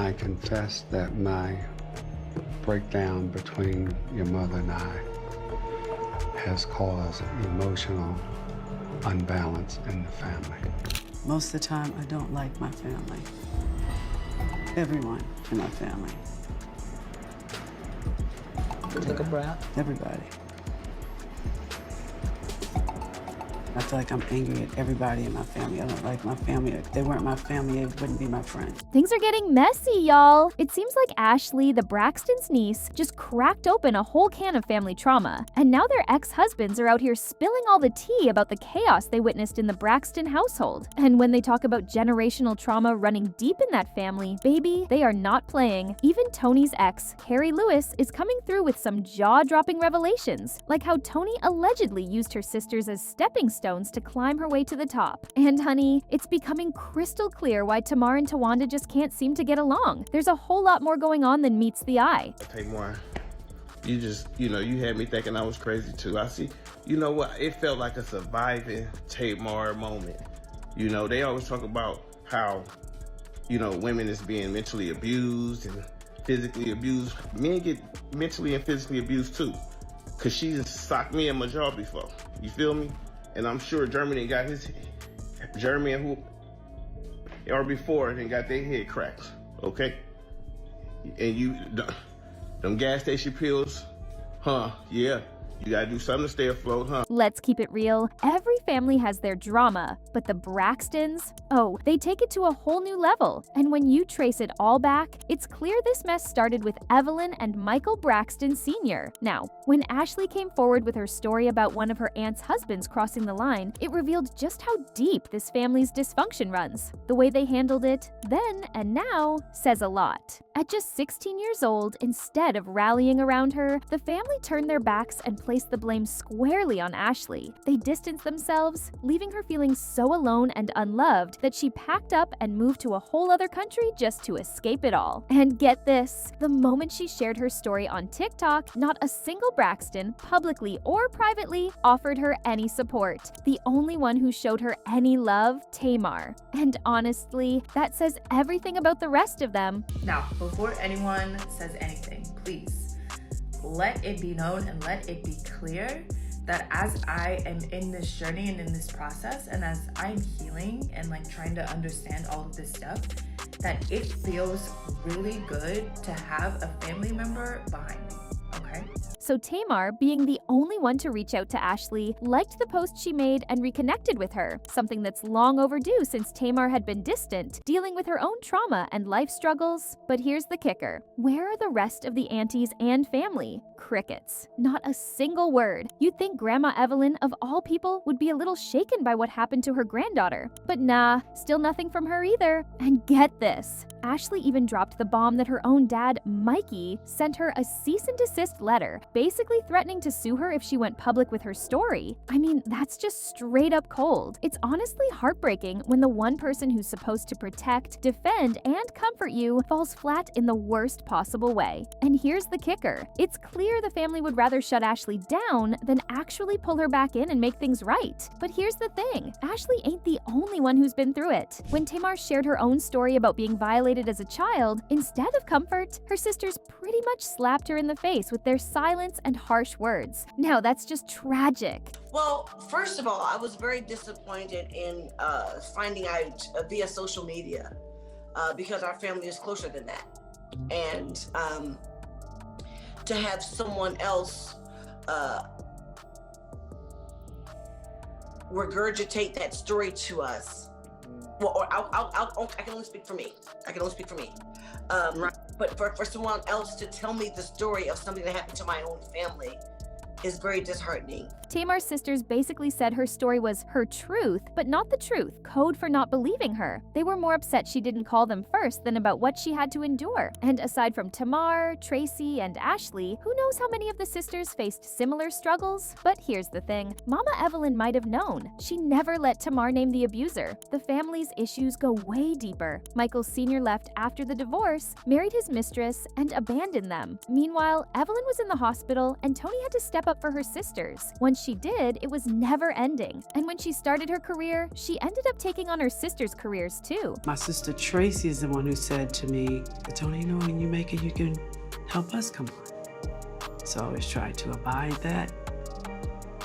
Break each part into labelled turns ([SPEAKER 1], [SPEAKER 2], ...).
[SPEAKER 1] I confess that my breakdown between your mother and I has caused emotional unbalance in the family.
[SPEAKER 2] Most of the time, I don't like my family. Everyone in my family.
[SPEAKER 3] Take a breath.
[SPEAKER 2] Everybody. I feel like I'm angry at everybody in my family. I don't like my family. If they weren't my family, they wouldn't be my friends.
[SPEAKER 4] Things are getting messy, y'all. It seems like Ashlee, the Braxtons' niece, just cracked open a whole can of family trauma. And now their ex-husbands are out here spilling all the tea about the chaos they witnessed in the Braxton household. And when they talk about generational trauma running deep in that family, baby, they are not playing. Even Tony's ex, Carrie Lewis, is coming through with some jaw-dropping revelations, like how Tony allegedly used her sisters as stepping stones to climb her way to the top. And honey, it's becoming crystal clear why Tamar and Tawanda just can't seem to get along. There's a whole lot more going on than meets the eye.
[SPEAKER 5] Tamar, you just, you had me thinking I was crazy too. I see, you know what, it felt like a surviving Tamar moment. They always talk about how, women is being mentally abused and physically abused. Men get mentally and physically abused too. Cause she just socked me in my jaw before. You feel me? And I'm sure Jeremy got before and got their head cracked, okay? And them gas station pills, yeah, you gotta do something to stay afloat, huh?
[SPEAKER 4] Let's keep it real. Every family has their drama, but the Braxtons, oh, they take it to a whole new level. And when you trace it all back, it's clear this mess started with Evelyn and Michael Braxton Sr. Now, when Ashlee came forward with her story about one of her aunt's husbands crossing the line, it revealed just how deep this family's dysfunction runs. The way they handled it then and now says a lot. At just 16 years old, instead of rallying around her, the family turned their backs and placed the blame squarely on Ashlee. They distanced themselves, leaving her feeling so alone and unloved that she packed up and moved to a whole other country just to escape it all. And get this, the moment she shared her story on TikTok, not a single Braxton, publicly or privately, offered her any support. The only one who showed her any love, Tamar. And honestly, that says everything about the rest of them.
[SPEAKER 6] Now, before anyone says anything, please let it be known and let it be clear that as I am in this journey and in this process, and as I'm healing and trying to understand all of this stuff, that it feels really good to have a family member behind me, okay?
[SPEAKER 4] So Tamar, being the only one to reach out to Ashlee, liked the post she made and reconnected with her, something that's long overdue since Tamar had been distant, dealing with her own trauma and life struggles. But here's the kicker. Where are the rest of the aunties and family? Crickets. Not a single word. You'd think Grandma Evelyn, of all people, would be a little shaken by what happened to her granddaughter. But nah, still nothing from her either. And get this. Ashlee even dropped the bomb that her own dad, Mikey, sent her a cease and desist letter, basically threatening to sue her if she went public with her story. I mean, that's just straight up cold. It's honestly heartbreaking when the one person who's supposed to protect, defend, and comfort you falls flat in the worst possible way. And here's the kicker. It's clear the family would rather shut Ashlee down than actually pull her back in and make things right. But here's the thing. Ashlee ain't the only one who's been through it. When Tamar shared her own story about being violated as a child, instead of comfort, her sisters pretty much slapped her in the face with their silence and harsh words. Now that's just tragic.
[SPEAKER 3] Well, first of all, I was very disappointed in finding out via social media because our family is closer than that. And to have someone else regurgitate that story to us. Well, or I can only speak for me. But for someone else to tell me the story of something that happened to my own family is very disheartening.
[SPEAKER 4] Tamar's sisters basically said her story was her truth, but not the truth, code for not believing her. They were more upset she didn't call them first than about what she had to endure. And aside from Tamar, Tracy, and Ashlee, who knows how many of the sisters faced similar struggles? But here's the thing, Mama Evelyn might have known. She never let Tamar name the abuser. The family's issues go way deeper. Michael Sr. left after the divorce, married his mistress, and abandoned them. Meanwhile, Evelyn was in the hospital, and Tony had to step up up for her sisters. Once she did, it was never ending. And when she started her career, she ended up taking on her sisters' careers too.
[SPEAKER 2] My sister Tracy is the one who said to me, Tony, you know, when you make it, you can help us come on. So I always try to abide that.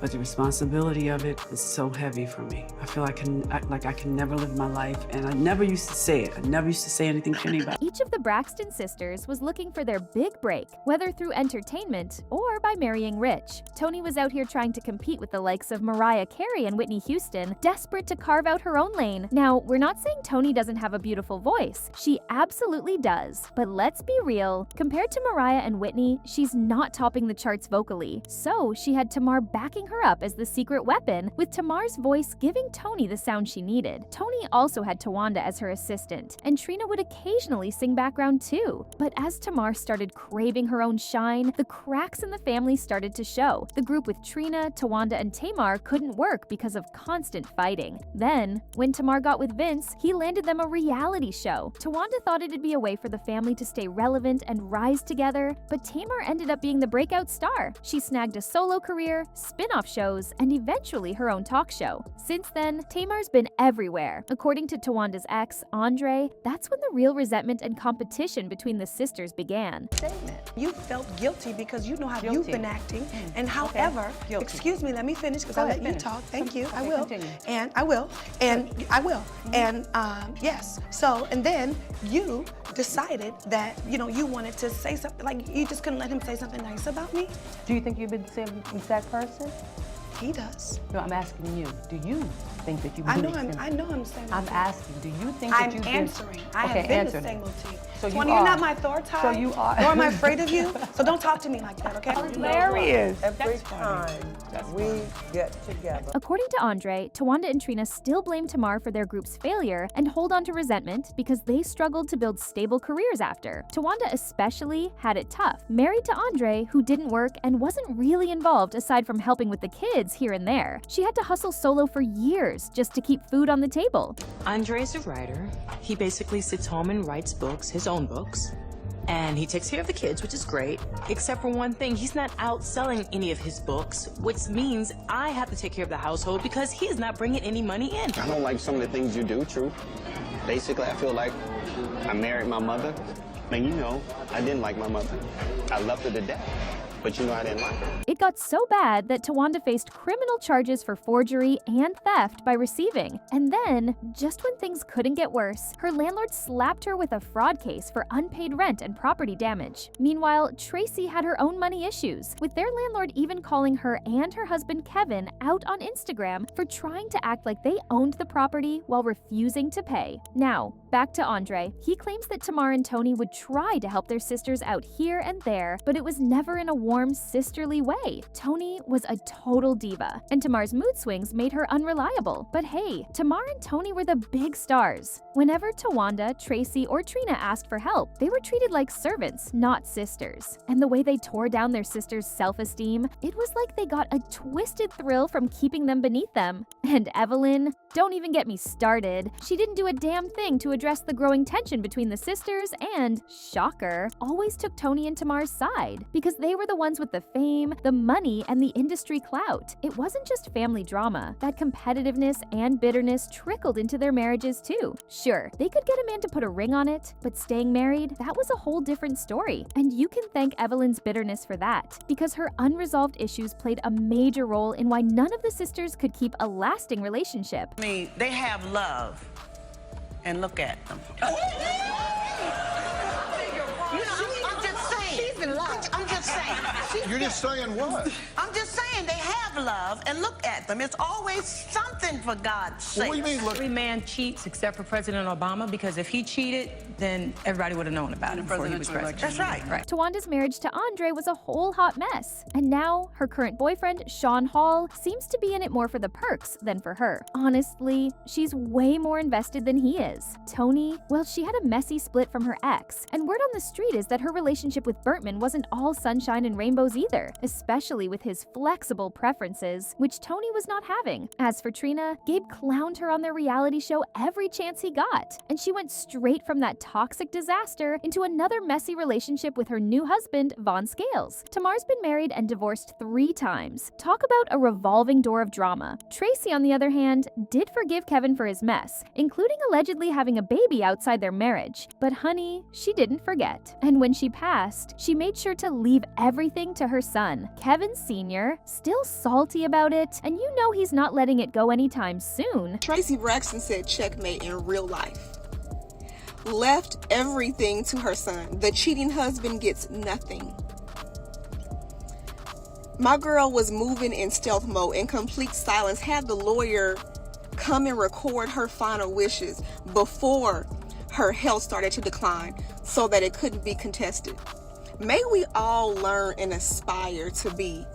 [SPEAKER 2] But the responsibility of it is so heavy for me. I feel I can never live my life, and I never used to say it. I never used to say anything to anybody.
[SPEAKER 4] Each of the Braxton sisters was looking for their big break, whether through entertainment or by marrying rich. Toni was out here trying to compete with the likes of Mariah Carey and Whitney Houston, desperate to carve out her own lane. Now, we're not saying Toni doesn't have a beautiful voice. She absolutely does. But let's be real, compared to Mariah and Whitney, she's not topping the charts vocally. So she had Tamar backing her up as the secret weapon, with Tamar's voice giving Toni the sound she needed. Toni also had Tawanda as her assistant, and Trina would occasionally sing background too. But as Tamar started craving her own shine, the cracks in the family started to show. The group with Trina, Tawanda, and Tamar couldn't work because of constant fighting. Then, when Tamar got with Vince, he landed them a reality show. Tawanda thought it'd be a way for the family to stay relevant and rise together, but Tamar ended up being the breakout star. She snagged a solo career, spin-off shows, and eventually her own talk show. Since then, Tamar's been everywhere. According to Tawanda's ex, Andre, that's when the real resentment and competition between the sisters began.
[SPEAKER 7] You felt guilty because you know how you've been acting, and however, excuse me, let me finish because I let you talk. Thank you. I will.
[SPEAKER 8] Continue.
[SPEAKER 7] And I will. And I will. And yes. So, and then you decided that, you know, you wanted to say something, like you just couldn't let him say something nice about me.
[SPEAKER 8] Do you think you've been the same exact person?
[SPEAKER 7] He does.
[SPEAKER 8] No, I'm asking you. Do you think that you've been
[SPEAKER 7] I know
[SPEAKER 8] the same?
[SPEAKER 7] I'm saying.
[SPEAKER 8] I'm asking, do you think that
[SPEAKER 7] I'm
[SPEAKER 8] you've
[SPEAKER 7] answering.
[SPEAKER 8] been...
[SPEAKER 7] I
[SPEAKER 8] Okay,
[SPEAKER 7] have been
[SPEAKER 8] answer
[SPEAKER 7] the same
[SPEAKER 8] then.
[SPEAKER 7] motif.
[SPEAKER 8] So you
[SPEAKER 7] Tony,
[SPEAKER 8] are.
[SPEAKER 7] you're not my Thor type.
[SPEAKER 8] So you are.
[SPEAKER 7] Nor am I afraid of you. So don't talk to me like that, okay?
[SPEAKER 8] Hilarious.
[SPEAKER 9] Every time we get together.
[SPEAKER 4] According to Andre, Tawanda and Trina still blame Tamar for their group's failure and hold on to resentment because they struggled to build stable careers after. Tawanda especially had it tough, married to Andre, who didn't work and wasn't really involved aside from helping with the kids here and there. She had to hustle solo for years just to keep food on the table.
[SPEAKER 10] Andre's a writer. He basically sits home and writes books, his own books. And he takes care of the kids, which is great. Except for one thing, he's not out selling any of his books, which means I have to take care of the household because he is not bringing any money in.
[SPEAKER 11] I don't like some of the things you do, True. Basically, I feel like I married my mother. And you know, I didn't like my mother. I loved her to death. But you know I didn't like her.
[SPEAKER 4] It got so bad that Tawanda faced criminal charges for forgery and theft by receiving. And then, just when things couldn't get worse, her landlord slapped her with a fraud case for unpaid rent and property damage. Meanwhile, Tracy had her own money issues, with their landlord even calling her and her husband Kevin out on Instagram for trying to act like they owned the property while refusing to pay. Now, back to Andre. He claims that Tamar and Toni would try to help their sisters out here and there, but it was never in a warm, sisterly way. Toni was a total diva, and Tamar's mood swings made her unreliable. But hey, Tamar and Toni were the big stars. Whenever Tawanda, Tracy, or Trina asked for help, they were treated like servants, not sisters. And the way they tore down their sisters' self-esteem, it was like they got a twisted thrill from keeping them beneath them. And Evelyn, don't even get me started. She didn't do a damn thing to address the growing tension between the sisters and, shocker, always took Toni and Tamar's side because they were the ones with the fame, the money, and the industry clout. It wasn't just family drama. That competitiveness and bitterness trickled into their marriages too. Sure, they could get a man to put a ring on it, but staying married, that was a whole different story. And you can thank Evelyn's bitterness for that, because her unresolved issues played a major role in why none of the sisters could keep a lasting relationship.
[SPEAKER 12] I mean, they have love, and look at them. I'm just saying. She's in love. I'm just saying.
[SPEAKER 13] You're just saying what?
[SPEAKER 12] I'm just saying they have love, and look at them. It's always something, for God's sake.
[SPEAKER 13] What do you mean, look?
[SPEAKER 8] Every man cheats except for President Obama, because if he cheated, then everybody would have known about it before he was president.
[SPEAKER 12] That's right.
[SPEAKER 4] Tawanda's marriage to Andre was a whole hot mess. And now, her current boyfriend, Sean Hall, seems to be in it more for the perks than for her. Honestly, she's way more invested than he is. Toni, well, she had a messy split from her ex, and word on the street is that her relationship with Bertman Kevin wasn't all sunshine and rainbows either, especially with his flexible preferences, which Tony was not having. As for Trina, Gabe clowned her on their reality show every chance he got, and she went straight from that toxic disaster into another messy relationship with her new husband, Vaughn Scales. Tamar's been married and divorced 3 times. Talk about a revolving door of drama. Tracy, on the other hand, did forgive Kevin for his mess, including allegedly having a baby outside their marriage. But honey, she didn't forget. And when she passed, she made sure to leave everything to her son, Kevin Sr., still salty about it, and you know he's not letting it go anytime soon.
[SPEAKER 13] Tracy Braxton said checkmate in real life. Left everything to her son. The cheating husband gets nothing. My girl was moving in stealth mode in complete silence, had the lawyer come and record her final wishes before her health started to decline so that it couldn't be contested. May we all learn and aspire to be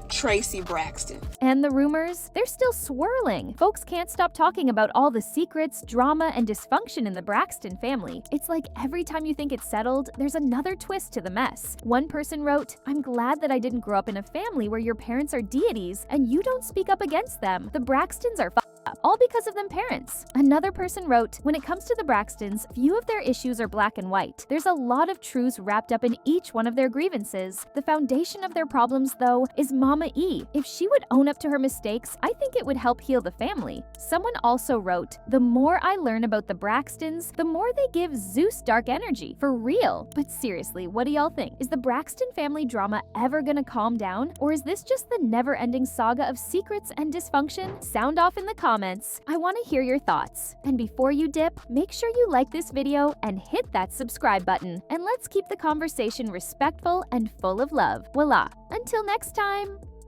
[SPEAKER 13] Tracy Braxton.
[SPEAKER 4] And the rumors, they're still swirling. Folks can't stop talking about all the secrets, drama, and dysfunction in the Braxton family. It's like every time you think it's settled, there's another twist to the mess. One person wrote, "I'm glad that I didn't grow up in a family where your parents are deities and you don't speak up against them. The Braxtons are up, all because of them parents." Another person wrote, "When it comes to the Braxtons, few of their issues are black and white. There's a lot of truths wrapped up in each one of their grievances. The foundation of their problems, though, is Mama E. If she would own up to her mistakes, I think it would help heal the family." Someone also wrote, "The more I learn about the Braxtons, the more they give Zeus dark energy. For real." But seriously, what do y'all think? Is the Braxton family drama ever gonna calm down? Or is this just the never-ending saga of secrets and dysfunction? Sound off in the comments. I want to hear your thoughts. And before you dip, make sure you like this video and hit that subscribe button. And let's keep the conversation respectful and full of love. Voila. Until next time.